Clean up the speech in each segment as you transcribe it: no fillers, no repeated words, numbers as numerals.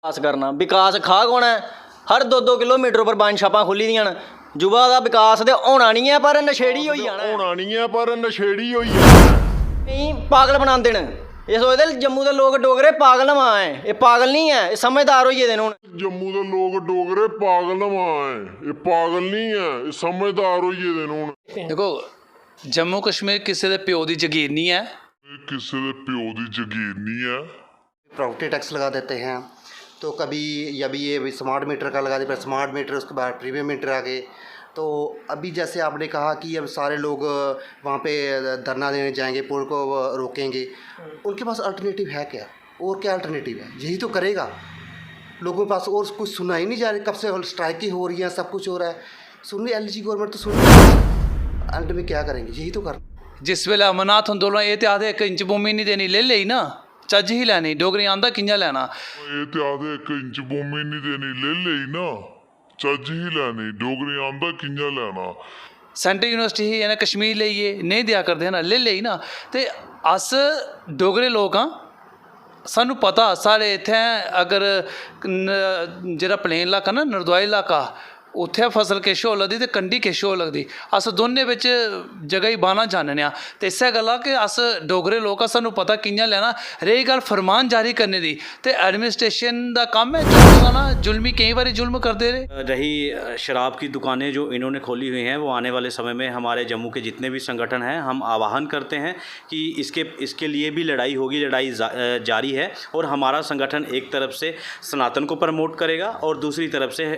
विकास करना विकास खा कौन है। हर 2-2 किलोमीटर पर बंद छापां खुली दियां न। युवा का विकास तो होना नहीं है पर नशेड़ी हो जाना होना नहीं है पर नशेड़ी हो जाना नहीं पागल बनाते हैं। ये सोचते जम्मू के लोग डोगरे पागल मां है। ये पागल नहीं है, ये समझदार हो गए हूँ। जम्मू के लोग डोगरे पागल मां है, ये पागल नहीं है, ये समझदार हो गए हूँ। देखो जम्मू कश्मीर किसी के प्यो की जगीर नहीं है, किसी के प्यो की जगीर नहीं है। प्रॉपर्टी टैक्स लगा देते हैं तो कभी अभी ये स्मार्ट मीटर का लगा दिया, फिर स्मार्ट मीटर उसके बाद प्रीमियम मीटर आ गए। तो अभी जैसे आपने कहा कि अब सारे लोग वहाँ पे धरना देने जाएंगे, पुल को रोकेंगे, उनके पास अल्टरनेटिव है क्या? और क्या अल्टरनेटिव है? यही तो करेगा। लोगों के पास और कुछ सुना ही नहीं जा रहा। कब से स्ट्राइक ही हो रही है, सब कुछ हो रहा है, सुन रही एलजी गवर्नमेंट तो सुन रही। अंत में क्या करेंगे? यही तो कर। जिस वेले अमरनाथ अंदोलन ये तो आधे 1 इंच भूमि नहीं देनी ले ली ना, चज ही लैनी, डोगरी आंदा कि'यां लैना। ये तो आधे 1 इंच भूमि नहीं देनी ले ली ना, चज ही लैनी, डोगरी आंदा कि'यां लैना। सेंट्रल यूनिवर्सिटी ही इन्हें कश्मीर लेइए नहीं दिया करते ना, ले ली ना। तो अस डोगरे लोग हाँ, सानू पता साढ़े इत्थें अगर जेह्ड़ा प्लेन इलाका ना नरदोई इलाका उत्थे फसल किश होर लगदी ते कंढी किश होर लगदी। अस दोनें बिच जगह ही बाह्ना जानने आं। ते इस्सै गल्ला कि अस डोगरे लोग सानू पता कि'यां लैना। रेही गल्ल फरमान जारी करने दी, ते एडमिनिस्ट्रेशन दा कम्म है जो ना जुल्मी कई बारी जुल्म करते रहे। रही शराब की दुकानें जो इन्होंने खोली हुई हैं, वो आने वाले समय में हमारे जम्मू के जितने भी संगठन हैं, हम आह्वान करते हैं कि इसके लिए भी लड़ाई होगी, लड़ाई जारी है। और हमारा संगठन एक तरफ से सनातन को प्रमोट करेगा और दूसरी तरफ से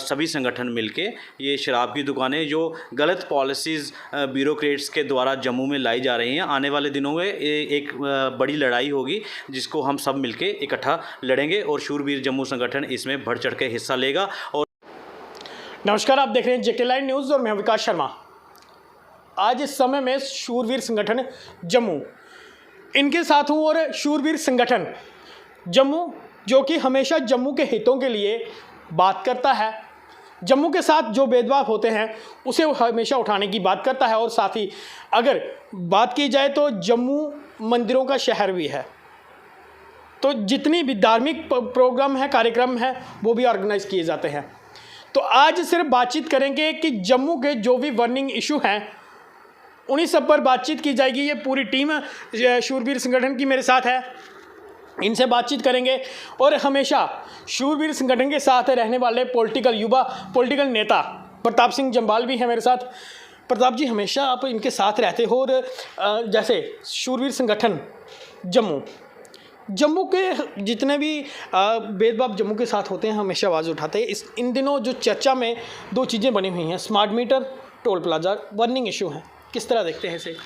सभी संगठन मिलके ये शराब की दुकानें जो गलत पॉलिसीज़ ब्यूरोक्रेट्स के द्वारा जम्मू में लाई जा रही हैं, आने वाले दिनों में एक बड़ी लड़ाई होगी जिसको हम सब मिलके इकट्ठा लड़ेंगे और शूरवीर जम्मू संगठन इसमें बढ़ चढ़ के हिस्सा लेगा। और नमस्कार, आप देख रहे हैं जेके लाइव न्यूज़ और मैं विकास शर्मा। आज इस समय में शूरवीर संगठन जम्मू इनके साथ हूँ और शूरवीर संगठन जम्मू जो कि हमेशा जम्मू के हितों के लिए बात करता है, जम्मू के साथ जो भेदभाव होते हैं उसे हमेशा उठाने की बात करता है। और साथ ही अगर बात की जाए तो जम्मू मंदिरों का शहर भी है, तो जितनी भी धार्मिक प्रोग्राम है, कार्यक्रम है, वो भी ऑर्गेनाइज किए जाते हैं। तो आज सिर्फ बातचीत करेंगे कि जम्मू के जो भी बर्निंग इशू हैं उन्हीं सब पर बातचीत की जाएगी। ये पूरी टीम शूरवीर संगठन की मेरे साथ है, इनसे बातचीत करेंगे। और हमेशा शूरवीर संगठन के साथ रहने वाले युवा पॉलिटिकल नेता प्रताप सिंह जम्वाल भी हैं मेरे साथ। प्रताप जी, हमेशा आप इनके साथ रहते हो और जैसे शूरवीर संगठन जम्मू के जितने भी भेदभाव जम्मू के साथ होते हैं हमेशा आवाज़ उठाते हैं। इन दिनों जो चर्चा में 2 चीज़ें बनी हुई हैं, smart meter, toll plaza, burning issue हैं, किस तरह देखते हैं इसे?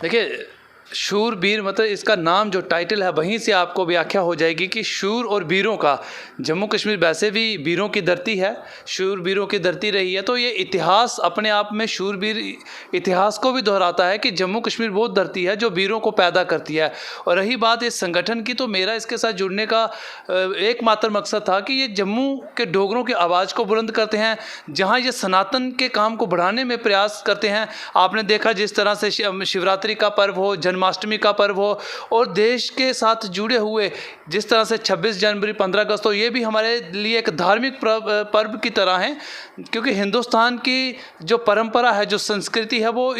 देखिए शूरवीर मतलब इसका नाम जो टाइटल है वहीं से आपको व्याख्या हो जाएगी कि शूर और वीरों का, जम्मू कश्मीर वैसे भी वीरों की धरती है, शूरवीरों की धरती रही है। तो ये इतिहास अपने आप में शूरवीर इतिहास को भी दोहराता है कि जम्मू कश्मीर वो धरती है जो वीरों को पैदा करती है। और रही बात इस संगठन की, तो मेरा इसके साथ जुड़ने का एकमात्र मकसद था कि ये जम्मू के डोगरों की आवाज़ को बुलंद करते हैं, जहाँ ये सनातन के काम को बढ़ाने में प्रयास करते हैं। आपने देखा जिस तरह से शिवरात्रि का पर्व हो, जन्माष्टमी का पर्व हो, और देश के साथ जुड़े हुए जिस तरह से 26 जनवरी 15 अगस्त हो, ये भी हमारे लिए एक धार्मिक पर्व की तरह है, क्योंकि हिंदुस्तान की जो परंपरा है, जो संस्कृति है, वो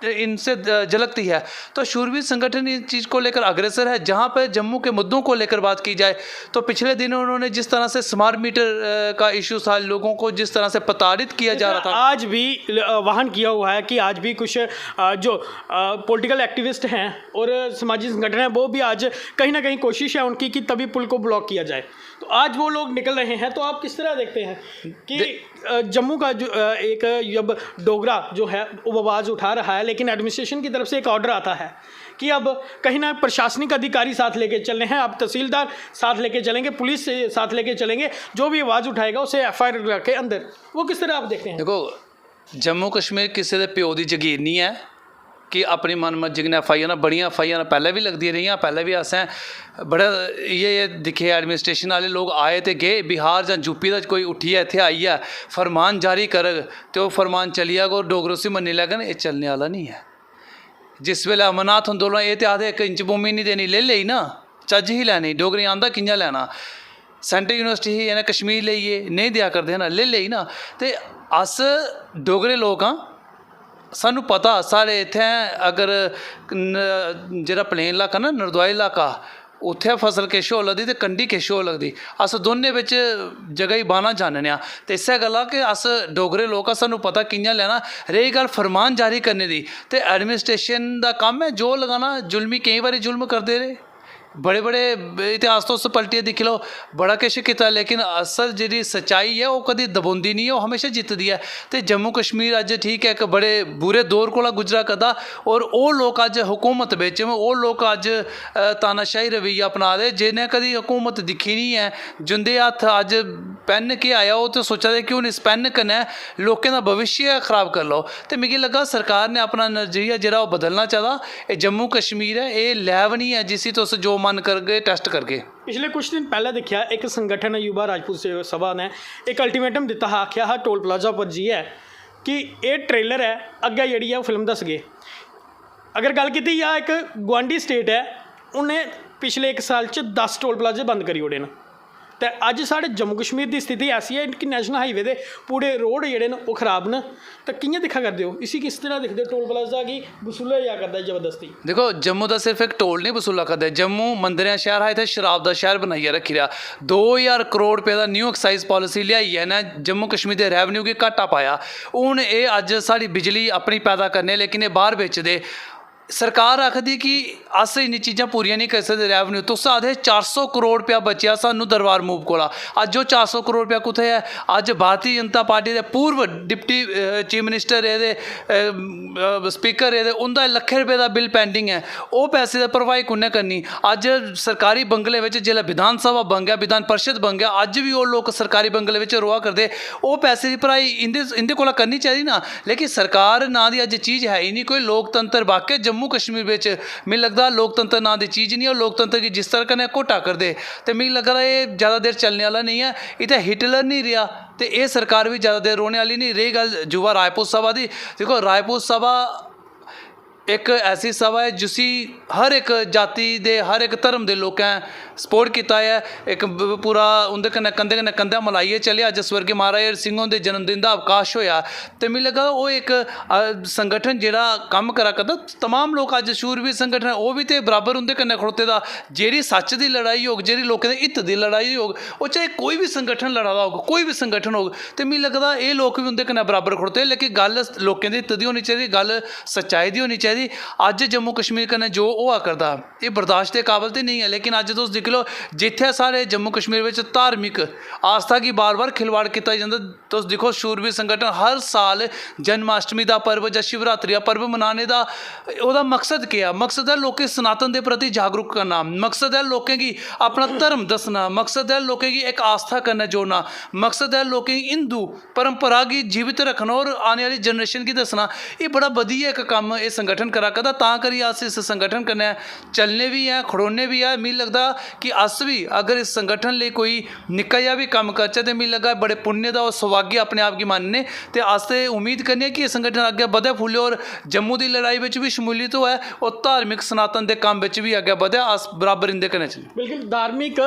इनसे झलकती है। तो शूरवीर संगठन इस चीज़ को लेकर अग्रसर है। जहाँ पर जम्मू के मुद्दों को लेकर बात की जाए तो पिछले दिनों उन्होंने जिस तरह से स्मार्ट मीटर का इशू था, लोगों को जिस तरह से प्रताड़ित किया जा रहा था, आज भी वाहन किया हुआ है कि आज भी कुछ जो पॉलिटिकल एक्टिविस्ट हैं और सामाजिक संगठन है, वो भी आज कहीं ना कहीं कोशिश है उनकी कि तभी पुल को ब्लॉक किया जाए। तो आज वो लोग निकल रहे हैं। तो आप किस तरह देखते हैं कि जम्मू का जो एक जब डोगरा जो है वो आवाज़ उठा रहा है, लेकिन एडमिनिस्ट्रेशन की तरफ से एक ऑर्डर आता है कि अब कहीं ना प्रशासनिक अधिकारी साथ लेके चलने हैं, अब तहसीलदार साथ लेके चलेंगे, पुलिस से साथ लेके चलेंगे, जो भी आवाज़ उठाएगा उसे FIR के अंदर, वो किस तरह आप देखते हैं? देखो जम्मू कश्मीर किसी के प्यो की जगीर नहीं है कि अपनी मन मर्जी ने FIR बड़ियां FIR पहले भी लगती रही, पहले भी असें बड़ा ये दिखे एडमिनिस्ट्रेशन वाले लोग आए तो गए। बिहार या यूपी का कोई उठिए इत्थे आई है, फरमान जारी करग तो फरमान चली जाएगा और डोगरों से मनने लगन, ये चलने वाला नहीं है। जिस वेले अमरनाथ अंदोलन ये तो आधे 1 इंच भूमि नहीं देनी ले ली ना, चज ही लैनी, डोगरी आंदा कि'यां लैना। सेंट्रल यूनिवर्सिटी ही यानी कश्मीर लेइए नहीं दिया करते ना ले लेई ना ते अस डोगरे लोग हाँ सानू पता साढ़े इत्थें अगर जेह्ड़ा प्लेन इलाका ना नरदोई इलाका उत्थे फसल किश होर लगदी ते कंढी किश होर लगदी अस दोनें बिच जगह ही बाह्ना जानने आं ते इस्सै गल्ला कि अस डोगरे लोक आं सानू पता कि'यां लैना रेही गल्ल फरमान जारी करने दी ते एडमिनिस्ट्रेशन दा कम्म है जो लगाना जुल्मी केईं बारी जुल्म करदे रेह् बड़े बड़े इतिहास तुस पलटियै दिक्खी लो बड़ा किश कीता लेकिन असल जेह्ड़ी सच्चाई है ओह् कदी दबोंदी नहीं है ओह् हमेशा जितदी है ते जम्मू कश्मीर अज्ज ठीक है इक बड़े बुरे दौर कोला गुजरा करदा और ओह् लोक अज्ज हुकूमत बिच ओह् लोक अज्ज तानाशाही रवैया अपना दे जिन्हें कदी हुकूमत दिक्खी नहीं है जिंदे हत्थ अज्ज पैन केह् आया ओह् ते सोचा दे कि हून इस पैन कन्नै लोकें दा भविष्य खराब कर लो ते मिगी लग्गा सरकार ने अपना नजरिया जेह्ड़ा ओह् बदलना चाहिदा एह् जम्मू कश्मीर है एह् लैब नहीं है जिसी तुस जो मन करगे टेस्ट करगे पिछले कुछ दिन पहले देखा एक संगठन युवा राजपूत सेवा सभा ने एक अल्टीमेटम दिता हा आख्या हा टोल प्लाजा पर जी है कि ये ट्रेलर है अग्गे जी है फिल्म दस गए अगर गल की या एक गुआंढी स्टेट है उन्हें पिछले 1 साल 10 टोल प्लाजे बंद करी ओड़े न तो अज साढ़े जम्मू कश्मीर की स्थिति ऐसी है कि नैशनल हाईवे के पूरे रोड जोड़े न वो खराब न तो कि'यां दिक्खा करते हो इसी किस तरह दिखते टोल प्लाजा की वसूला जा करता है जबरदस्ती देखो जम्मू का सिर्फ एक टोल नहीं वसूला करता जम्मू मंदिर शहर है इतने शराब का शहर बनाइए रखी रहा 2000 करोड़ रुपये का न्यू एक्साइज पॉलिसी लियाई है ना जम्मू कश्मीर के रेवन्यू की घाटा पाया हूँ ये अज साड़ी बिजली अपनी पैदा करने लेकिन ये बाहर बेचते सरकार आखदी कि अस इन्नी चीज़ां पूरियां नहीं करी सकदे रेवन्यू तुस आखदे 400 करोड़ रुपया बचेआ सानू दरबार मूव कोला अज वो 400 करोड़ रुपया कुत्थे है अज भारतीय जनता पार्टी दे पूर्व डिप्टी चीफ मिनिस्टर एह्दे स्पीकर एह्दे उंदा लक्खें रुपये का बिल पेंडिंग है वो पैसे दी भरवाई कुन्नै करनी अज सरकारी बंगले में जिसलै विधान सभा बन गया विधान परिषद बन गया अज भी वो लोग सरकारी बंगले में रोआ करते वो पैसे की भराई इंदे कोला करनी चाहिए ना लेकिन सरकार ना दी अज चीज़ है ही नहीं कोई लोकतंत्र वाकई जम्मू कश्मीर में मिगी लगता लोकतंत्र ना दी चीज़ नहीं और लोकतंत्र की जिस तरह कन्नै घोटा करदे तो मिगी लगता ये ज़्यादा देर चलने वाला नहीं है इत्थै हिटलर नहीं रहा तो ये सरकार भी ज़्यादा देर रोने वाली नहीं रही गल युवा राजपूत सभा की देखो राजपूत सभा एक ऐसी सभा है जिसी हर एक जाति दे हर एक धर्म के लोगों सपोर्ट किया है एक पूरा उनके कन्नै कंधे कन्नै कंधा मिलाइयै चले अज स्वर्गीय महाराज सिंह उनके जन्मदिन का अवकाश होया तो मिगी लगा वो एक संगठन जिहड़ा कम करा करदा तमाम लोग अज शूरवीर संगठन वो भी तो बराबर उनके कन्नै खड़ोते दा जेह्ड़ी सच की लड़ाई होग जेह्ड़ी लोगों के हित की लड़ाई होग वो चाहे कोई भी संगठन लड़ा दा होग कोई भी संगठन होग तो मिगी लगदा ये लोग भी उनके कन्नै बराबर खड़ोते लेकिन गल लोगों के हित की होनी चाहिए गल सच्चाई की होनी चाहिए अज जम्मू कश्मीर कन्नै जो होआ करदा ये बर्दाश्त के काबिल तो नहीं है लेकिन अज तुस दिक्ख लो जिथे सारे जम्मू कश्मीर में धार्मिक आस्था की बार बार खिलवाड़ किया जाता तुस दिक्खो शूरवीर संगठन हर साल जन्माष्टमी का पर्व या शिवरात्रि का पर्व मनाने का वह मकसद क्या है मकसद है लोग सनातन के प्रति जागरूक करना मकसद है लोगों की अपना धर्म दसना मकसद है लोगों की एक आस्था करना जोड़ना मकसद है लोगों की हिंदू परंपरा की जीवित रखना और आने वाली जनरेशन की दसना ये बड़ा वधिया एक काम ये संगठन करा करदा तां करियै अस इस संगठन कन्नै चलने भी हैं खड़ोने भी है मिगी लगता कि अस भी अगर इस संगठन लिए कोई निक्का जिहा भी कम्म करचै ते मिगी लग्गा बड़े पुण्य दा और सौभाग्य अपने आप गी मनने ते अस ते उम्मीद करने कि यह संगठन अग्गें बधे फुल्ले और जम्मू की लड़ाई में भी शमूलियत होए और धार्मिक सनातन के कम्म में भी अग्गें बधे अस बराबर इंदे कन्नै चली बिल्कुल धार्मिक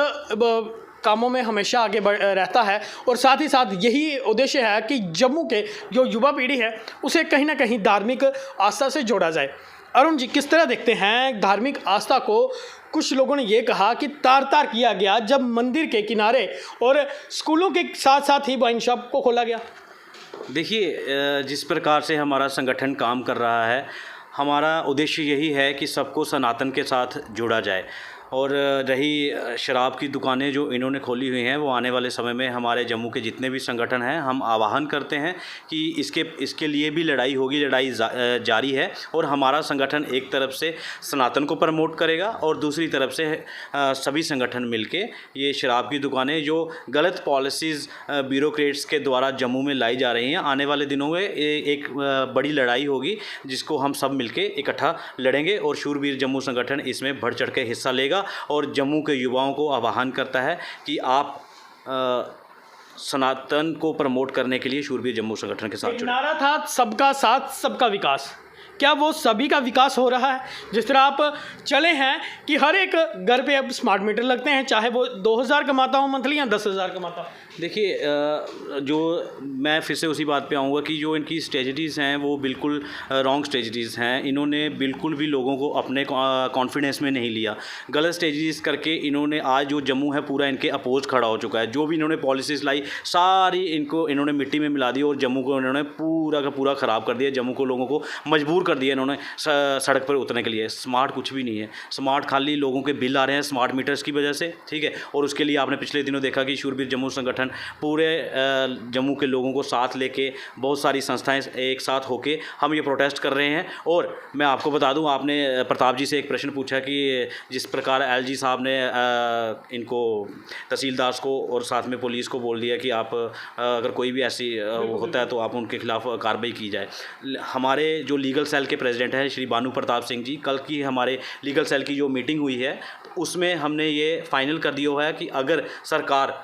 कामों में हमेशा आगे रहता है और साथ ही साथ यही उद्देश्य है कि जम्मू के जो युवा पीढ़ी है उसे कहीं ना कहीं धार्मिक आस्था से जोड़ा जाए। अरुण जी किस तरह देखते हैं धार्मिक आस्था को कुछ लोगों ने ये कहा कि तार तार किया गया जब मंदिर के किनारे और स्कूलों के साथ साथ ही वाइन शॉप को खोला गया। देखिए जिस प्रकार से हमारा संगठन काम कर रहा है हमारा उद्देश्य यही है कि सबको सनातन के साथ जोड़ा जाए और रही शराब की दुकानें जो इन्होंने खोली हुई हैं वो आने वाले समय में हमारे जम्मू के जितने भी संगठन हैं हम आह्वान करते हैं कि इसके लिए भी लड़ाई होगी लड़ाई जारी है और हमारा संगठन एक तरफ से सनातन को प्रमोट करेगा और दूसरी तरफ से सभी संगठन मिलके ये शराब की दुकानें जो गलत पॉलिसीज़ ब्यूरोक्रेट्स के द्वारा जम्मू में लाई जा रही हैं आने वाले दिनों में एक बड़ी लड़ाई होगी जिसको हम सब मिलके इकट्ठा लड़ेंगे और शूरवीर जम्मू संगठन इसमें बढ़ चढ़ के हिस्सा लेगा और जम्मू के युवाओं को आह्वान करता है कि आप सनातन को प्रमोट करने के लिए शूरवीर जम्मू संगठन के साथ जुड़े। नारा था सबका साथ सबका विकास क्या वो सभी का विकास हो रहा है? जिस तरह आप चले हैं कि हर एक घर पे अब स्मार्ट मीटर लगते हैं, चाहे वो 2000 कमाता हो मंथली या 10,000 कमाता हो। देखिए, जो मैं फिर से उसी बात पे आऊँगा कि जो इनकी स्ट्रेटजीज़ हैं वो बिल्कुल रॉन्ग स्ट्रेटजीज़ हैं। इन्होंने बिल्कुल भी लोगों को अपने कॉन्फिडेंस में नहीं लिया। गलत स्ट्रेटजीज़ करके इन्होंने आज जो जम्मू है पूरा इनके अपोज खड़ा हो चुका है। जो भी इन्होंने पॉलिसीज़ लाई सारी इन्होंने मिट्टी में मिला दी और जम्मू को इन्होंने पूरा का पूरा ख़राब कर दिया। जम्मू को लोगों को मजबूर कर दिया इन्होंने सड़क पर उतरने के लिए। स्मार्ट कुछ भी नहीं है। स्मार्ट खाली लोगों के बिल आ रहे हैं स्मार्ट मीटर्स की वजह से, ठीक है। और उसके लिए आपने पिछले दिनों देखा कि शूरवीर जम्मू संगठन पूरे जम्मू के लोगों को साथ लेके बहुत सारी संस्थाएं एक साथ होके हम ये प्रोटेस्ट कर रहे हैं। और मैं आपको बता दूं, आपने प्रताप जी से एक प्रश्न पूछा कि जिस प्रकार एलजी साहब ने इनको तहसीलदार को और साथ में पुलिस को बोल दिया कि आप अगर कोई भी ऐसी होता है तो आप उनके खिलाफ कार्रवाई की जाए। हमारे जो लीगल सेल के प्रेसिडेंट हैं श्री बानू प्रताप सिंह जी, कल की हमारे लीगल सेल की जो मीटिंग हुई है उसमें हमने ये फाइनल कर दिया हुआ है कि अगर सरकार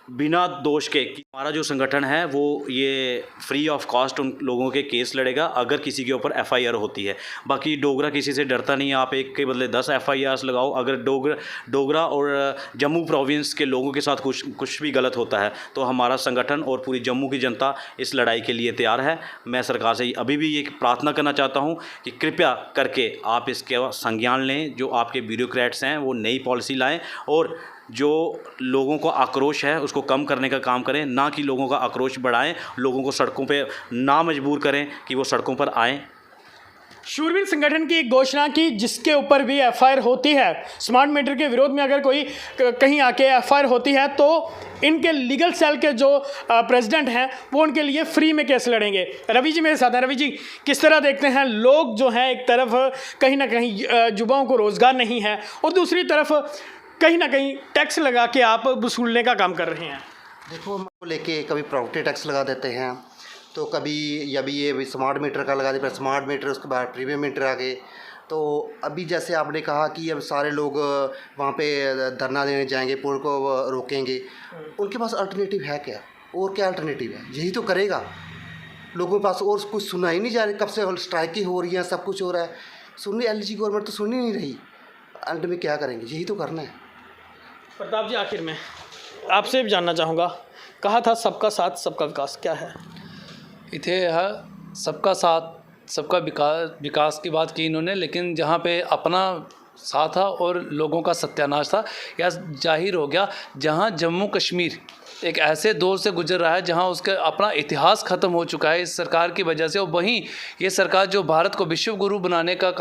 बिना दोष के कि हमारा जो संगठन है वो ये फ्री ऑफ कॉस्ट उन लोगों के केस लड़ेगा अगर किसी के ऊपर एफआईआर होती है। बाकी डोगरा किसी से डरता नहीं है। आप एक के बदले 10 एफआईआर लगाओ। अगर डोगरा और जम्मू प्रोविंस के लोगों के साथ कुछ भी गलत होता है तो हमारा संगठन और पूरी जम्मू की जनता इस लड़ाई के लिए तैयार है। मैं सरकार से अभी भी ये प्रार्थना करना चाहता हूँ कि कृपया करके आप इसके संज्ञान लें। जो आपके ब्यूरोक्रेट्स हैं वो नई पॉलिसी लाएँ और जो लोगों को आक्रोश है उसको कम करने का काम करें, ना कि लोगों का आक्रोश बढ़ाएं। लोगों को सड़कों पे ना मजबूर करें कि वो सड़कों पर आएं। शूरवीर संगठन की एक घोषणा की जिसके ऊपर भी एफआईआर होती है, स्मार्ट मीटर के विरोध में अगर कोई कहीं आके एफआईआर होती है तो इनके लीगल सेल के जो प्रेसिडेंट हैं वो उनके लिए फ्री में केस लड़ेंगे। रवि जी मेरे साथ हैं। रवि जी, किस तरह देखते हैं, लोग जो हैं एक तरफ कहीं ना कहीं युवाओं को रोज़गार नहीं है और दूसरी तरफ कहीं ना कहीं टैक्स लगा के आप वसूलने का काम कर रहे हैं। देखो, हम लेके कभी प्रॉपर्टी टैक्स लगा देते हैं, तो कभी ये स्मार्ट मीटर का लगा देते हैं। स्मार्ट मीटर उसके बाद प्रीमियम मीटर आ गए। तो अभी जैसे आपने कहा कि अब सारे लोग वहाँ पे धरना देने जाएंगे, पुल को रोकेंगे, उनके पास अल्टरनेटिव है क्या? और क्या अल्टरनेटिव है? यही तो करेगा। लोगों के पास और कुछ सुना ही नहीं जा रहा। कब से स्ट्राइक ही हो रही है, सब कुछ हो रहा है, सुननी एलजी गवर्नमेंट तो सुन ही नहीं रही। अंत में क्या करेंगे? यही तो करना है। प्रताप जी, आखिर में आपसे भी जानना चाहूँगा, कहा था सबका साथ सबका विकास, क्या है? इथे है सबका साथ सबका विकास की बात की इन्होंने, लेकिन जहाँ पे अपना साथ था और लोगों का सत्यानाश था, यह जाहिर हो गया जहाँ जम्मू कश्मीर एक ऐसे दौर से गुजर रहा है जहां उसका अपना इतिहास ख़त्म हो चुका है इस सरकार की वजह से। और वहीं ये सरकार जो भारत को विश्व गुरु बनाने का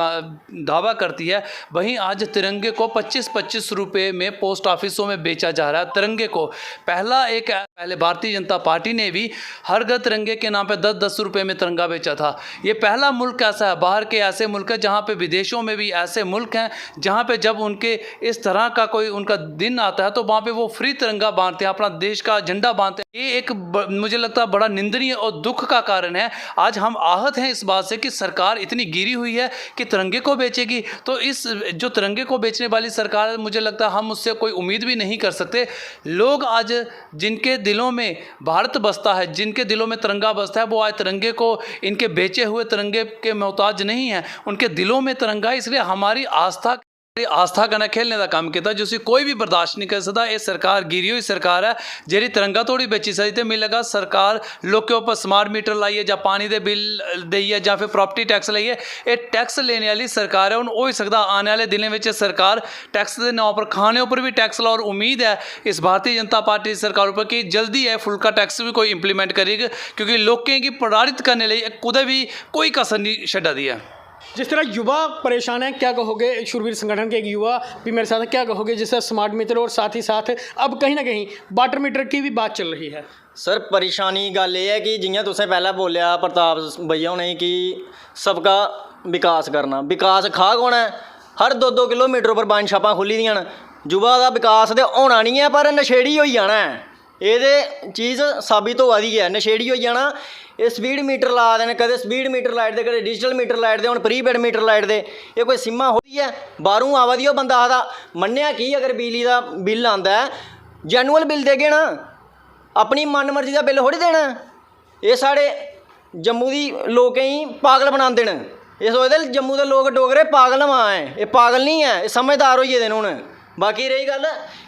दावा करती है, वहीं आज तिरंगे को 25-25 रुपये में पोस्ट ऑफिसों में बेचा जा रहा है। तिरंगे को पहले भारतीय जनता पार्टी ने भी हर घर तिरंगे के नाम पे 10-10 रुपये में तिरंगा बेचा था। ये पहला मुल्क ऐसा है, बाहर के ऐसे मुल्क है जहाँ पे, विदेशों में भी ऐसे मुल्क हैं जहाँ पे जब उनके इस तरह का कोई उनका दिन आता है तो वहाँ पे वो फ्री तिरंगा बांधते हैं, अपना देश का झंडा बांधते हैं। ये एक मुझे लगता है बड़ा निंदनीय और दुख का कारण है। आज हम आहत हैं इस बात से कि सरकार इतनी गिरी हुई है कि तिरंगे को बेचेगी। तो इस जो तिरंगे को बेचने वाली सरकार है, मुझे लगता है हम उससे कोई उम्मीद भी नहीं कर सकते। लोग आज जिनके दिलों में भारत बसता है, जिनके दिलों में तिरंगा बसता है, वो आज तिरंगे को, इनके बेचे हुए तिरंगे के मोहताज नहीं है। उनके दिलों में तिरंगा है। इसलिए हमारी आस्था कन्नै खेलने का काम किया जिसे कोई भी बर्दाश्त नहीं कर सकता। ये सरकार गिरी हुई सरकार है जी तिरंगा थोड़ी बेची सकती। तो मिल लगा सरकार लोग के ऊपर स्मार्ट मीटर लाइए या पानी के बिल दईए या फिर प्रॉपर्टी टैक्स लाइए, ये टैक्स लेने वाली सरकार है। उन हो ही सकता आने वाले दिनों में सरकार टैक्स के नाम पर खाने ऊपर भी टैक्स ला। और उम्मीद है इस भारतीय जनता पार्टी सरकार ऊपर कि जल्दी है फुल्का टैक्स भी कोई इंप्लीमेंट करेगी, क्योंकि लोगों की प्रताड़ित करने लिए कुछ भी कोई कसर नहीं छड्डा दिया। जिस तरह युवा परेशान है, क्या कहोगे? शूरवीर संगठन के एक युवा भी मेरे साथ है, क्या कहोगे जिससे स्मार्ट मीटर और साथ ही साथ अब कहीं ना कहीं वाटर मीटर की भी बात चल रही है? सर परेशानी गल ये है कि जियां तुसें पहले बोलिया प्रताप भैया होने कि सबका विकास करना, विकास खा कौन है? हर 2-2 किलोमीटर पर बन छापां खुली दियां न। युवा का विकास तो होना नहीं है पर नशेड़ी हो जाना है। ये चीज़ साबित होआ दी है, नशेड़ी हो जाना। ये स्पीड मीटर ला देने, कदे स्पीड मीटर लाइट दे, कदे डिजिटल मीटर लाइट दे, हुण प्रीपेड मीटर लाइट दे। ये कोई सीमा होती है? बाहरों आवा दी बंदा आखदा मन्निया कि अगर बिजली का बिल आंदा है जैनुअल बिल देगे ना, अपनी मन मर्जी का बिल थोड़ी देना। ये साढ़े जम्मू दी लोकें गी पागल बनांदे न। एह् सोचदे जम्मू दे लोक डोगरे पागल मां ऐ, एह् पागल नहीं है, एह् समझदार होई गेदे न हून। बाकी रही गल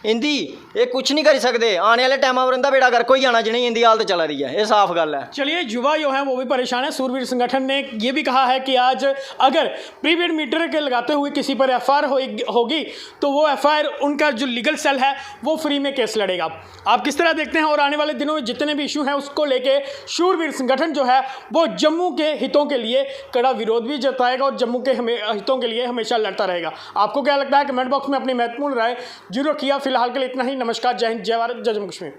इंदी, एह् कुछ नहीं करी सकदे, आने वाले टाइम पर इंदा बेड़ा गर्क हो जाना जिन्हें इंदी हालत चला रही है, ये साफ गल है। चलिए, युवा जो हैं वो भी परेशान है। शूरवीर संगठन ने ये भी कहा है कि आज अगर प्रीपेड मीटर के लगाते हुए किसी पर एफआईआर होगी तो वो एफआईआर उनका जो लीगल सेल है वो फ्री में केस लड़ेगा। आप किस तरह देखते हैं? और आने वाले दिनों में जितने भी इशू हैं उसको लेके शूरवीर संगठन जो है वो जम्मू के हितों के लिए कड़ा विरोध भी जताएगा और जम्मू के हितों के लिए हमेशा लड़ता रहेगा। आपको क्या लगता है? कमेंट बॉक्स में अपनी महत्वपूर्ण राय जरूर किया। फिलहाल के लिए इतना ही। नमस्कार, जय हिंद, जय भारत, जय जम्मू कश्मीर।